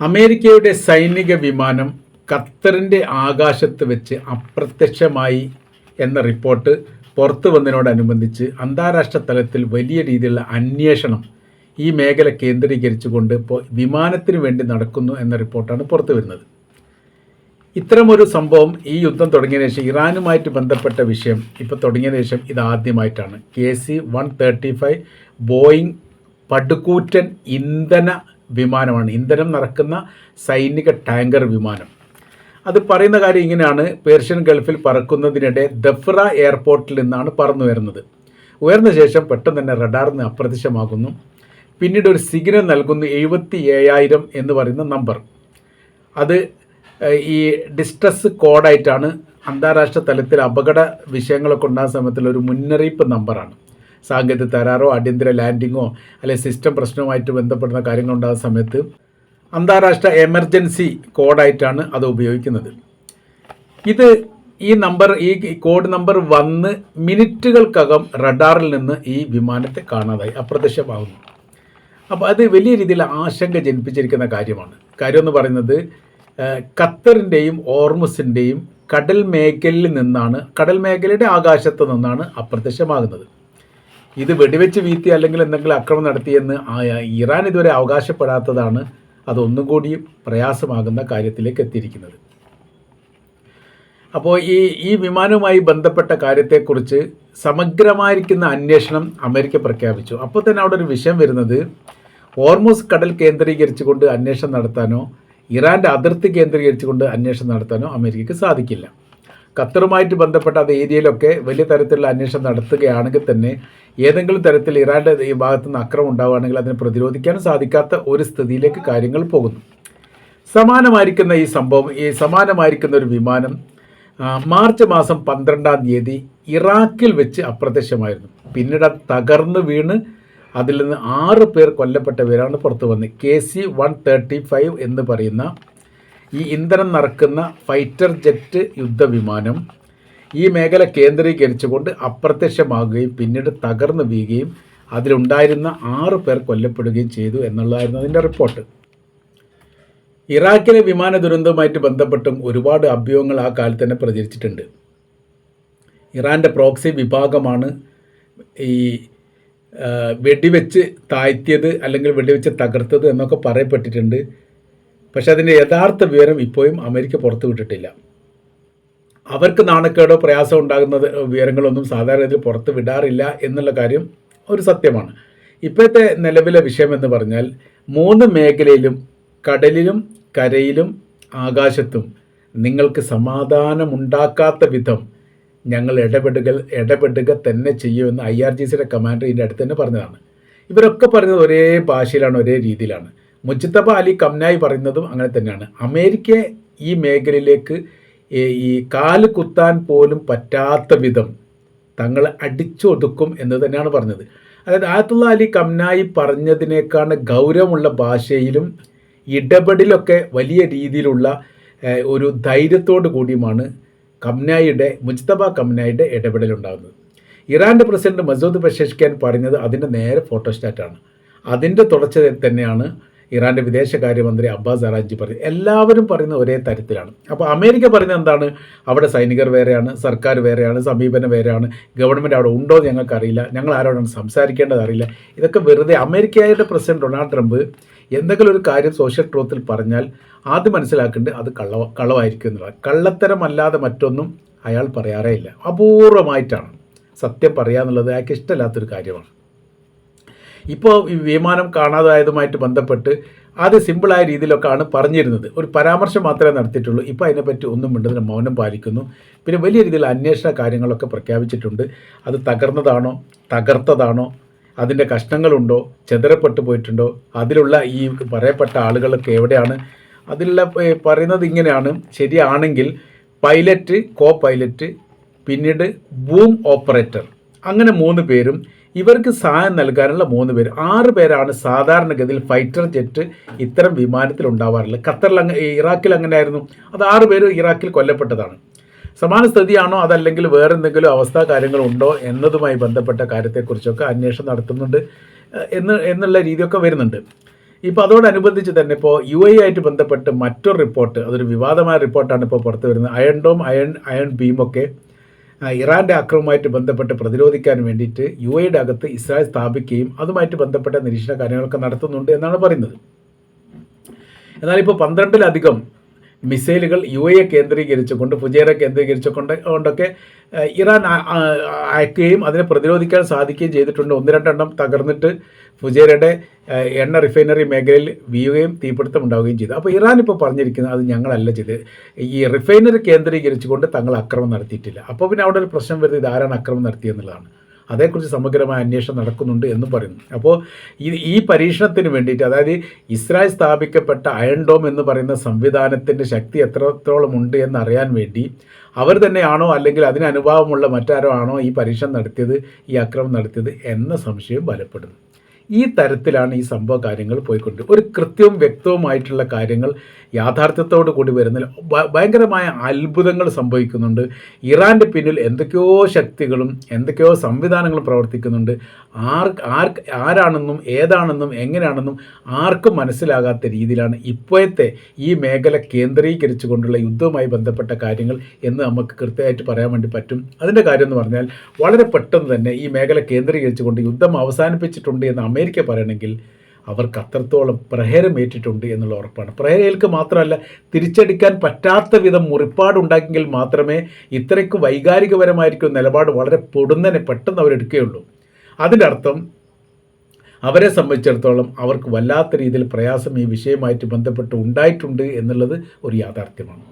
അമേരിക്കയുടെ സൈനിക വിമാനം ഖത്തറിൻ്റെ ആകാശത്ത് വെച്ച് അപ്രത്യക്ഷമായി എന്ന റിപ്പോർട്ട് പുറത്തു വന്നതിനോടനുബന്ധിച്ച് അന്താരാഷ്ട്ര തലത്തിൽ വലിയ രീതിയിലുള്ള അന്വേഷണം ഈ മേഖല കേന്ദ്രീകരിച്ചുകൊണ്ട് ഇപ്പോൾ വിമാനത്തിന് വേണ്ടി നടക്കുന്നു എന്ന റിപ്പോർട്ടാണ് പുറത്തു വരുന്നത്. ഇത്തരമൊരു സംഭവം ഈ യുദ്ധം തുടങ്ങിയതിനു ശേഷം ഇറാനുമായിട്ട് ബന്ധപ്പെട്ട വിഷയം ഇപ്പോൾ തുടങ്ങിയതിനു ശേഷം ഇതാദ്യമായിട്ടാണ്. KC-135 ബോയിങ് പടുകൂറ്റൻ ഇന്ധന വിമാനമാണ്, ഇന്ധനം നിറക്കുന്ന സൈനിക ടാങ്കർ വിമാനം. അത് പറയുന്ന കാര്യം ഇങ്ങനെയാണ്: പേർഷ്യൻ ഗൾഫിൽ പറക്കുന്നതിനിടെ ദഫ്ര എയർപോർട്ടിൽ നിന്നാണ് പറന്നു വരുന്നത്. ഉയർന്ന ശേഷം പെട്ടെന്ന് തന്നെ റഡാറിൽ നിന്ന് അപ്രത്യക്ഷമാകുന്നു. പിന്നീട് ഒരു സിഗ്നൽ നൽകുന്നു, 77,000 എന്ന് പറയുന്ന നമ്പർ. അത് ഈ ഡിസ്ട്രസ് കോഡായിട്ടാണ് അന്താരാഷ്ട്ര തലത്തിൽ അപകട വിഷയങ്ങളൊക്കെ ഉണ്ടാകുന്ന സമയത്തുള്ള ഒരു മുന്നറിയിപ്പ് നമ്പറാണ്. സാങ്കേതിക തകരാറോ അടിയന്തര ലാൻഡിങ്ങോ അല്ലെങ്കിൽ സിസ്റ്റം പ്രശ്നവുമായിട്ട് ബന്ധപ്പെടുന്ന കാര്യങ്ങളുണ്ടാകുന്ന സമയത്ത് അന്താരാഷ്ട്ര എമർജൻസി കോഡായിട്ടാണ് അത് ഉപയോഗിക്കുന്നത്. ഈ കോഡ് നമ്പർ വന്ന് മിനിറ്റുകൾക്കകം റഡാറിൽ നിന്ന് ഈ വിമാനത്തെ കാണാതായി, അപ്രത്യക്ഷമാകുന്നു. അപ്പോൾ അത് വലിയ രീതിയിൽ ആശങ്ക ജനിപ്പിച്ചിരിക്കുന്ന കാര്യമാണ്. കാര്യം എന്ന് പറയുന്നത്, ഖത്തറിൻ്റെയും ഓർമുസിൻ്റെയും കടൽ മേഖലയുടെ ആകാശത്ത് നിന്നാണ് അപ്രത്യക്ഷമാകുന്നത്. ഇത് വെടിവെച്ച് വീഴ്ത്തി അല്ലെങ്കിൽ എന്തെങ്കിലും ആക്രമണം നടത്തിയെന്ന് ഇറാൻ ഇതുവരെ അവകാശപ്പെടാത്തതാണ് അതൊന്നും കൂടി പ്രയാസമാകുന്ന കാര്യത്തിലേക്ക് എത്തിയിരിക്കുന്നത്. അപ്പോൾ ഈ വിമാനവുമായി ബന്ധപ്പെട്ട കാര്യത്തെക്കുറിച്ച് സമഗ്രമായിരിക്കുന്ന അന്വേഷണം അമേരിക്ക പ്രഖ്യാപിച്ചു. അപ്പോൾ തന്നെ അവിടെ ഒരു വിഷയം വരുന്നത്, ഹോർമുസ് കടൽ കേന്ദ്രീകരിച്ചുകൊണ്ട് അന്വേഷണം നടത്താനോ ഇറാൻ്റെ അതിർത്തി കേന്ദ്രീകരിച്ചുകൊണ്ട് അന്വേഷണം നടത്താനോ അമേരിക്കയ്ക്ക് സാധിക്കില്ല. ഖത്തറുമായിട്ട് ബന്ധപ്പെട്ട അത് ഏരിയയിലൊക്കെ വലിയ തരത്തിലുള്ള അന്വേഷണം നടത്തുകയാണെങ്കിൽ തന്നെ ഏതെങ്കിലും തരത്തിൽ ഇറാൻ്റെ ഈ ഭാഗത്തുനിന്ന് അക്രമം ഉണ്ടാവുകയാണെങ്കിൽ അതിനെ പ്രതിരോധിക്കാനും സാധിക്കാത്ത ഒരു സ്ഥിതിയിലേക്ക് കാര്യങ്ങൾ പോകുന്നു. സമാനമായിരിക്കുന്ന ഒരു വിമാനം മാർച്ച് മാസം 12-ാം തീയതി ഇറാഖിൽ വെച്ച് അപ്രത്യക്ഷമായിരുന്നു. പിന്നീട് അത് തകർന്ന് വീണ് അതിൽ നിന്ന് 6 പേർ കൊല്ലപ്പെട്ട പേരാണ് പുറത്തു വന്നത്. KC-135 എന്ന് പറയുന്ന ഈ ഇന്ധനം നിറക്കുന്ന ഫൈറ്റർ ജെറ്റ് യുദ്ധവിമാനം ഈ മേഖല കേന്ദ്രീകരിച്ചുകൊണ്ട് അപ്രത്യക്ഷമാകുകയും പിന്നീട് തകർന്നു വീഴുകയും അതിലുണ്ടായിരുന്ന 6 പേർ കൊല്ലപ്പെടുകയും ചെയ്തു എന്നുള്ളതായിരുന്നു അതിൻ്റെ റിപ്പോർട്ട്. ഇറാഖിലെ വിമാന ദുരന്തവുമായിട്ട് ബന്ധപ്പെട്ടും ഒരുപാട് അഭ്യൂഹങ്ങൾ ആ കാലത്ത് തന്നെ പ്രചരിച്ചിട്ടുണ്ട്. ഇറാൻ്റെ പ്രോക്സി വിഭാഗമാണ് ഈ വെടിവെച്ച് താഴ്ത്തിയത് അല്ലെങ്കിൽ വെടിവെച്ച് തകർത്തത് എന്നൊക്കെ പറയപ്പെട്ടിട്ടുണ്ട്. പക്ഷെ അതിൻ്റെ യഥാർത്ഥ വിവരം ഇപ്പോഴും അമേരിക്ക പുറത്തു വിട്ടിട്ടില്ല. അവർക്ക് നാണക്കേടോ പ്രയാസം ഉണ്ടാകുന്ന വിവരങ്ങളൊന്നും സാധാരണ ഇതിൽ പുറത്ത് വിടാറില്ല എന്നുള്ള കാര്യം ഒരു സത്യമാണ്. ഇപ്പോഴത്തെ നിലവിലെ വിഷയം എന്ന് പറഞ്ഞാൽ 3 മേഖലയിലും, കടലിലും കരയിലും ആകാശത്തും നിങ്ങൾക്ക് സമാധാനമുണ്ടാക്കാത്ത വിധം ഞങ്ങൾ ഇടപെടുക തന്നെ ചെയ്യുമെന്ന് IRGCയുടെ കമാൻഡർ ഇതിൻ്റെ അടുത്ത് തന്നെ പറഞ്ഞതാണ്. ഇവരൊക്കെ പറയുന്നത് ഒരേ ഭാഷയിലാണ്, ഒരേ രീതിയിലാണ്. മുജ്തബ അലി ഖംനായി പറയുന്നതും അങ്ങനെ തന്നെയാണ്. അമേരിക്കയെ ഈ മേഖലയിലേക്ക് ഈ കാല് കുത്താൻ പോലും പറ്റാത്ത വിധം തങ്ങൾ അടിച്ചൊതുക്കും എന്ന് തന്നെയാണ് പറഞ്ഞത്. അതായത് ആയത്തുള്ള അലി ഖംനായി പറഞ്ഞതിനേക്കാൾ ഗൗരവമുള്ള ഭാഷയിലും ഇടപെടലൊക്കെ വലിയ രീതിയിലുള്ള ഒരു ധൈര്യത്തോടു കൂടിയുമാണ് മുജ്തബ ഖംനായിയുടെ ഇടപെടലുണ്ടാകുന്നത്. ഇറാൻ്റെ പ്രസിഡന്റ് മസൂദ് പെഷെഷ്കിയാൻ പറഞ്ഞത് അതിൻ്റെ നേരെ ഫോട്ടോസ്റ്റാറ്റാണ്. അതിൻ്റെ തുടർച്ച തന്നെയാണ് ഇറാൻ്റെ വിദേശകാര്യമന്ത്രി അബ്ബാസ് അറാഞ്ചി പറയുന്നത്. എല്ലാവരും പറയുന്നത് ഒരേ തരത്തിലാണ്. അപ്പോൾ അമേരിക്ക പറയുന്നത് എന്താണ്? അവിടെ സൈനികർ വേറെയാണ്, സർക്കാർ വേറെയാണ്, സമീപനം വേറെയാണ്, ഗവൺമെൻറ് അവിടെ ഉണ്ടോ എന്ന് ഞങ്ങൾക്കറിയില്ല, ഞങ്ങൾ ആരോടാണ് സംസാരിക്കേണ്ടത് അറിയില്ല. ഇതൊക്കെ വെറുതെ. അമേരിക്കയുടെ പ്രസിഡന്റ് ഡൊണാൾഡ് ട്രംപ് എന്തെങ്കിലും ഒരു കാര്യം സോഷ്യൽ ട്രൂത്തിൽ പറഞ്ഞാൽ ആദ്യം മനസ്സിലാക്കേണ്ടത് അത് കളവായിരിക്കും എന്നുള്ളത്. കള്ളത്തരമല്ലാതെ മറ്റൊന്നും അയാൾ പറയാറേ ഇല്ല. അപൂർവമായിട്ടാണ് സത്യം പറയുക എന്നുള്ളത് അയാൾക്ക് ഇഷ്ടമില്ലാത്തൊരു കാര്യമാണ്. ഇപ്പോൾ ഈ വിമാനം കാണാതായതുമായിട്ട് ബന്ധപ്പെട്ട് അത് സിമ്പിളായ രീതിയിലൊക്കെയാണ് പറഞ്ഞിരുന്നത്. ഒരു പരാമർശം മാത്രമേ നടത്തിയിട്ടുള്ളൂ. ഇപ്പോൾ അതിനെപ്പറ്റി ഒന്നും മിണ്ടുന്നതിന് മൗനം പാലിക്കുന്നു. പിന്നെ വലിയ രീതിയിൽ അന്വേഷണ കാര്യങ്ങളൊക്കെ പ്രഖ്യാപിച്ചിട്ടുണ്ട്. അത് തകർത്തതാണോ, അതിൻ്റെ കഷ്ണങ്ങളുണ്ടോ, ചെതറപ്പെട്ടു പോയിട്ടുണ്ടോ, അതിലുള്ള ഈ പറയപ്പെട്ട ആളുകളൊക്കെ എവിടെയാണ്, അതിലുള്ള പറയുന്നത് ഇങ്ങനെയാണ്. ശരിയാണെങ്കിൽ പൈലറ്റ്, കോ പൈലറ്റ്, പിന്നീട് ബൂം ഓപ്പറേറ്റർ, അങ്ങനെ 3 പേരും ഇവർക്ക് സഹായം നൽകാനുള്ള 3 പേര്. 6 പേരാണ് സാധാരണഗതിയിൽ ഫൈറ്റർ ജെറ്റ് ഇത്തരം വിമാനത്തിൽ ഉണ്ടാവാറുള്ളത്. ഇറാഖിൽ അങ്ങനെയായിരുന്നു. അത് 6 പേര് ഇറാഖിൽ കൊല്ലപ്പെട്ടതാണ്. സമാന സ്ഥിതിയാണോ അതല്ലെങ്കിൽ വേറെ എന്തെങ്കിലും അവസ്ഥാ കാര്യങ്ങളുണ്ടോ എന്നതുമായി ബന്ധപ്പെട്ട കാര്യത്തെക്കുറിച്ചൊക്കെ അന്വേഷണം നടത്തുന്നുണ്ട് എന്നുള്ള രീതിയൊക്കെ വരുന്നുണ്ട്. ഇപ്പോൾ അതോടനുബന്ധിച്ച് തന്നെ ഇപ്പോൾ UAE ആയിട്ട് ബന്ധപ്പെട്ട് മറ്റൊരു റിപ്പോർട്ട്, അതൊരു വിവാദമായ റിപ്പോർട്ടാണ് ഇപ്പോൾ പുറത്തു വരുന്നത്. അയൺ ഡോം, അയൺ ബീമൊക്കെ ഇറാൻ്റെ ആക്രമണവുമായിട്ട് ബന്ധപ്പെട്ട് പ്രതിരോധിക്കാൻ വേണ്ടിയിട്ട് UAEയുടെ അകത്ത് ഇസ്രായേൽ സ്ഥാപിക്കുകയും അതുമായിട്ട് ബന്ധപ്പെട്ട നിരീക്ഷണ കാര്യങ്ങളൊക്കെ നടത്തുന്നുണ്ട് എന്നാണ് പറയുന്നത്. എന്നാൽ ഇപ്പോൾ 12-ലധികം മിസൈലുകൾ UAE കേന്ദ്രീകരിച്ചുകൊണ്ട്, ഫുജൈറ കൊണ്ടൊക്കെ ഇറാൻ അയക്കുകയും അതിനെ പ്രതിരോധിക്കാൻ സാധിക്കുകയും ചെയ്തിട്ടുണ്ട്. 1-2 എണ്ണം തകർന്നിട്ട് ഫുജൈറയുടെ എണ്ണ റിഫൈനറി മേഖലയിൽ വീഴുകയും തീപിടുത്തം ഉണ്ടാവുകയും ചെയ്തു. അപ്പോൾ ഇറാൻ ഇപ്പോൾ പറഞ്ഞിരിക്കുന്നത് അത് ഞങ്ങളല്ല ചെയ്തത്, ഈ റിഫൈനറി കേന്ദ്രീകരിച്ചുകൊണ്ട് തങ്ങൾ ആക്രമണം നടത്തിയിട്ടില്ല. അപ്പോൾ പിന്നെ അവിടെ ഒരു പ്രശ്നം വരുന്നത് ഇതാരാണ് ആക്രമണം നടത്തിയെന്നുള്ളതാണ്. അതേക്കുറിച്ച് സമഗ്രമായ അന്വേഷണം നടക്കുന്നുണ്ട് എന്നും പറയുന്നു. അപ്പോൾ ഈ പരീക്ഷണത്തിന് വേണ്ടിയിട്ട്, അതായത് ഇസ്രായേൽ സ്ഥാപിക്കപ്പെട്ട അയൺ ഡോം എന്ന് പറയുന്ന സംവിധാനത്തിൻ്റെ ശക്തി എത്രത്തോളം ഉണ്ട് എന്നറിയാൻ വേണ്ടി അവർ തന്നെയാണോ അല്ലെങ്കിൽ അതിന് അനുഭാവമുള്ള മറ്റാരോ ആണോ ഈ പരീക്ഷണം നടത്തിയത്, ഈ ആക്രമണം നടത്തിയത് എന്ന സംശയം ബലപ്പെടുന്നു. ഈ തരത്തിലാണ് ഈ സംഭവ കാര്യങ്ങൾ പോയിക്കൊണ്ട്, ഒരു കൃത്യവും വ്യക്തവുമായിട്ടുള്ള കാര്യങ്ങൾ യാഥാർത്ഥ്യത്തോടു കൂടി വരുന്നതിൽ ഭയങ്കരമായ അത്ഭുതങ്ങൾ സംഭവിക്കുന്നുണ്ട്. ഇറാൻ്റെ പിന്നിൽ എന്തൊക്കെയോ ശക്തികളും എന്തൊക്കെയോ സംവിധാനങ്ങളും പ്രവർത്തിക്കുന്നുണ്ട്. ആരാണെന്നും ഏതാണെന്നും എങ്ങനെയാണെന്നും ആർക്കും മനസ്സിലാകാത്ത രീതിയിലാണ് ഇപ്പോഴത്തെ ഈ മേഖല കേന്ദ്രീകരിച്ചുകൊണ്ടുള്ള യുദ്ധവുമായി ബന്ധപ്പെട്ട കാര്യങ്ങൾ എന്ന് നമുക്ക് കൃത്യമായിട്ട് പറയാൻ വേണ്ടി പറ്റും. അതിൻ്റെ കാര്യം എന്ന് പറഞ്ഞാൽ വളരെ പെട്ടെന്ന് തന്നെ ഈ മേഖല കേന്ദ്രീകരിച്ചുകൊണ്ട് യുദ്ധം അവസാനിപ്പിച്ചിട്ടുണ്ട് എന്ന് അമേരിക്ക പറയണമെങ്കിൽ അവർക്ക് അത്രത്തോളം പ്രഹരമേറ്റിട്ടുണ്ട് എന്നുള്ള ഉറപ്പാണ്. പ്രഹരേൽക്ക് മാത്രമല്ല, തിരിച്ചടിക്കാൻ പറ്റാത്ത വിധം മുറിപ്പാടുണ്ടാക്കിയെങ്കിൽ മാത്രമേ ഇത്രയ്ക്ക് വൈകാരികപരമായിരിക്കും നിലപാട് വളരെ പൊടുന്നനെ പെട്ടെന്ന് അവരെടുക്കുകയുള്ളൂ. അതിൻ്റെ അർത്ഥം അവരെ സംബന്ധിച്ചിടത്തോളം അവർക്ക് വല്ലാത്ത രീതിയിൽ പ്രയാസം ഈ വിഷയമായിട്ട് ബന്ധപ്പെട്ട് ഉണ്ടായിട്ടുണ്ട് എന്നുള്ളത് ഒരു യാഥാർത്ഥ്യമാണ്.